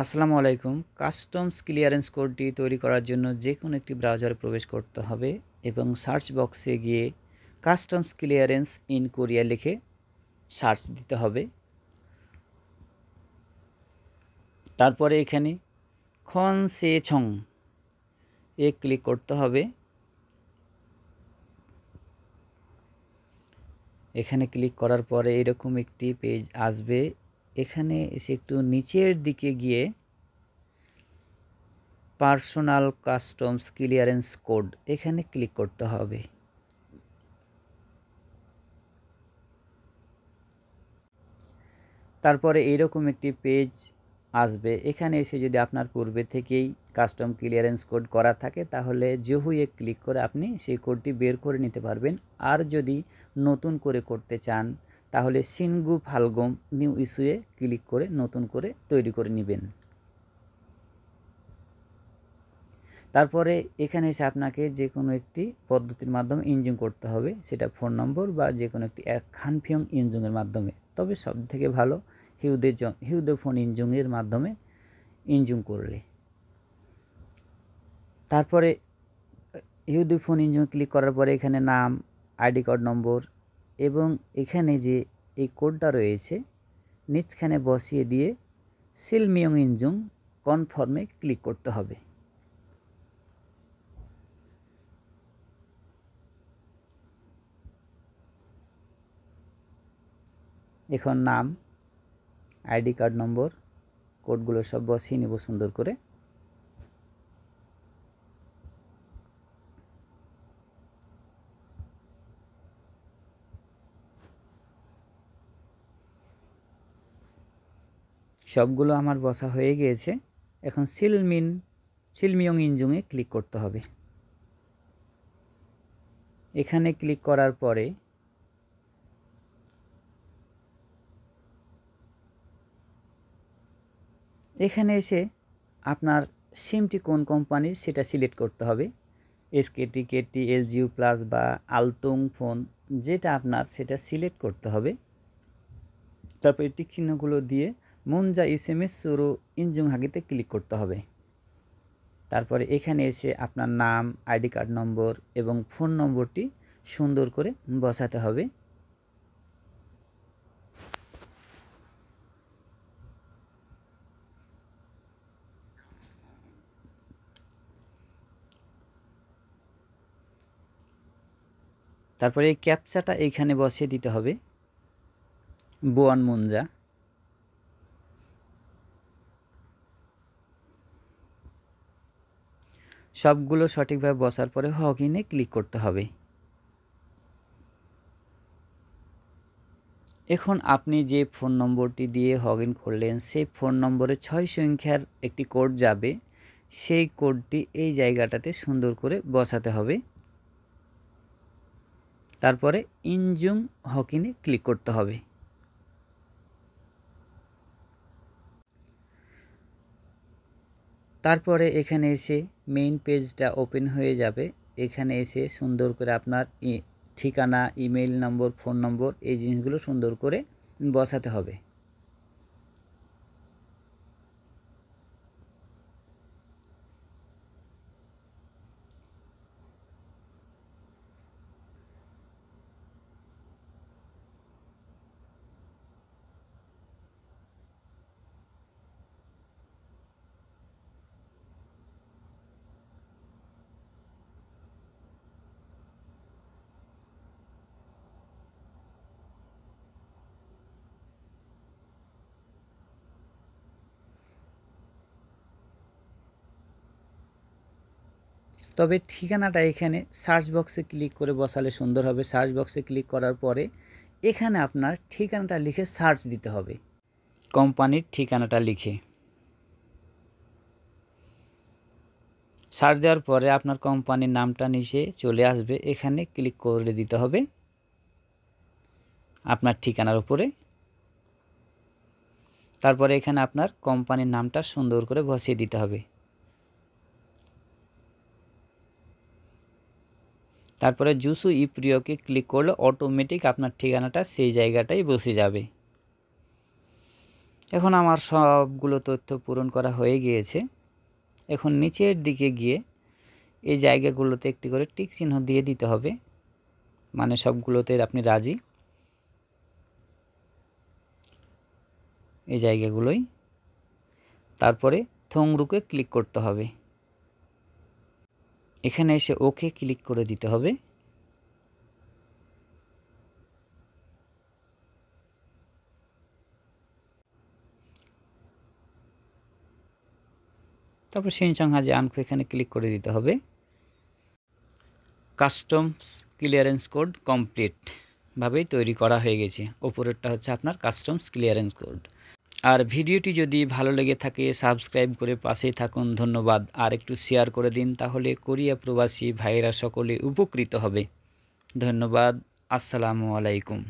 আসসালামু আলাইকুম। Customs clearance কোডটি তৈরি করার জন্য যে কোনো একটি ব্রাউজারে প্রবেশ করতে হবে এবং সার্চ বক্সে গিয়ে কাস্টমস ক্লিয়ারেন্স ইন কোরিয়া লিখে সার্চ দিতে হবে। তারপরে এখানে খনসেছং ক্লিক করতে হবে। এখানে ক্লিক করার পরে এরকম একটি পেজ আসবে। এখানে এসে একটু নিচের দিকে গিয়ে পার্সোনাল কাস্টমস ক্লিয়ারেন্স কোড এখানে ক্লিক করতে হবে। তারপরে এইরকম একটি পেজ আসবে। এখানে এসে যদি আপনার পূর্বে থেকেই কাস্টম ক্লিয়ারেন্স কোড করা থাকে তাহলে জহুয়ে ক্লিক করে আপনি সেই কোডটি বের করে নিতে পারবেন। আর যদি নতুন করে করতে চান তাহলে সিনগু ফালগম নিউ ইস্যুয়ে ক্লিক করে নতুন করে তৈরি করে নেবেন। তারপরে এখানে এসে আপনাকে যে কোনো একটি পদ্ধতির মাধ্যমে ইনজুম করতে হবে, সেটা ফোন নম্বর বা যে কোনো একটি খানফিয়ং ইনজুমের মাধ্যমে। তবে সব থেকে ভালো হিউদে ফোন ইনজুমের মাধ্যমে ইনজুম করলে। তারপরে হিউদে ফোন ইনজুমে ক্লিক করার পরে এখানে নাম, আইডি কার্ড নম্বর এবং এখানে যে এই কোডটা রয়েছে নিচখানে বসিয়ে দিয়ে সিলমিয়ং ইনজুম কনফার্মে ক্লিক করতে হবে। এখন নাম, আইডি কার্ড নম্বর, কোডগুলো সব বসিয়ে নেব সুন্দর করে। সবগুলো আমার বসা হয়ে গিয়েছে। এখন সিলমিয়ং ইনজুমে ক্লিক করতে হবে। এখানে ক্লিক করার পরে এখানে এসে আপনার সিমটি কোন কোম্পানির সেটা সিলেক্ট করতে হবে। এসকেটি, কেটি, এলজিউ প্লাস বা আলতুং ফোন যেটা আপনার সেটা সিলেক্ট করতে হবে। তারপর টিক চিহ্নগুলো দিয়ে মুনজা এসএমএস সুরু ইনজুং হাগিতে ক্লিক করতে হবে। তারপরে এখানে এসে আপনার নাম, আইডি কার্ড নম্বর এবং ফোন নম্বরটি সুন্দর করে বসাতে হবে। তারপরে এই ক্যাপচাটা এইখানে বসিয়ে দিতে হবে, বোয়ান মুনজা। সবগুলো সঠিকভাবে বসার পরে লগইনে ক্লিক করতে হবে। এখন আপনি যে ফোন নম্বরটি দিয়ে লগইন করলেন সেই ফোন নম্বরে 6 সংখ্যার একটি কোড যাবে, সেই কোডটি এই জায়গাটাতে সুন্দর করে বসাতে হবে। তারপরে ইনজুম লগইনে ক্লিক করতে হবে। তারপরে এখানে এসে মেইন পেজটা ওপেন হয়ে যাবে। এখানে এসে সুন্দর করে আপনার ঠিকানা, ইমেইল নম্বর, ফোন নম্বর এই জিনিসগুলো সুন্দর করে বসাতে হবে। তবে ঠিকানাটা এখানে সার্চ বক্সে ক্লিক করে বসালে সুন্দর হবে। সার্চ বক্সে ক্লিক করার পরে এখানে আপনার ঠিকানাটা লিখে সার্চ দিতে হবে, কোম্পানির ঠিকানাটা লিখে। সার্চ দেওয়ার পরে আপনার কোম্পানির নামটা নিচে চলে আসবে, এখানে ক্লিক করে দিতে হবে আপনার ঠিকানার উপরে। তারপরে এখানে আপনার কোম্পানির নামটা সুন্দর করে বসিয়ে দিতে হবে। তারপরে জুসু ইপ্রিয়কে ক্লিক করলে অটোমেটিক আপনার ঠিকানাটা সেই জায়গাটাই বসে যাবে। এখন আমার সবগুলো তথ্য পূরণ করা হয়ে গিয়েছে। এখন নিচের দিকে গিয়ে এই জায়গাগুলোতে একটি করে টিক চিহ্ন দিয়ে দিতে হবে, মানে সবগুলোতে আপনি রাজি। এই জায়গাগুলোই, তারপরে থংরুকে ক্লিক করতে হবে। এখানে এসে ওকে ক্লিক করে দিতে হবে। তারপর সিনচাংহাজে আনকো এখানে ক্লিক করে দিতে হবে। কাস্টমস ক্লিয়ারেন্স কোড কমপ্লিট ভাবেই তৈরি করা হয়ে গেছে। ওপরেরটা হচ্ছে আপনার কাস্টমস ক্লিয়ারেন্স কোড। আর ভিডিওটি যদি ভালো লেগে থাকে সাবস্ক্রাইব করে পাশেই থাকুন, ধন্যবাদ। আর একটু শেয়ার করে দিন, তাহলে কোরিয়া প্রবাসী ভাইয়েরা সকলে উপকৃত হবে। ধন্যবাদ। আসসালামু আলাইকুম।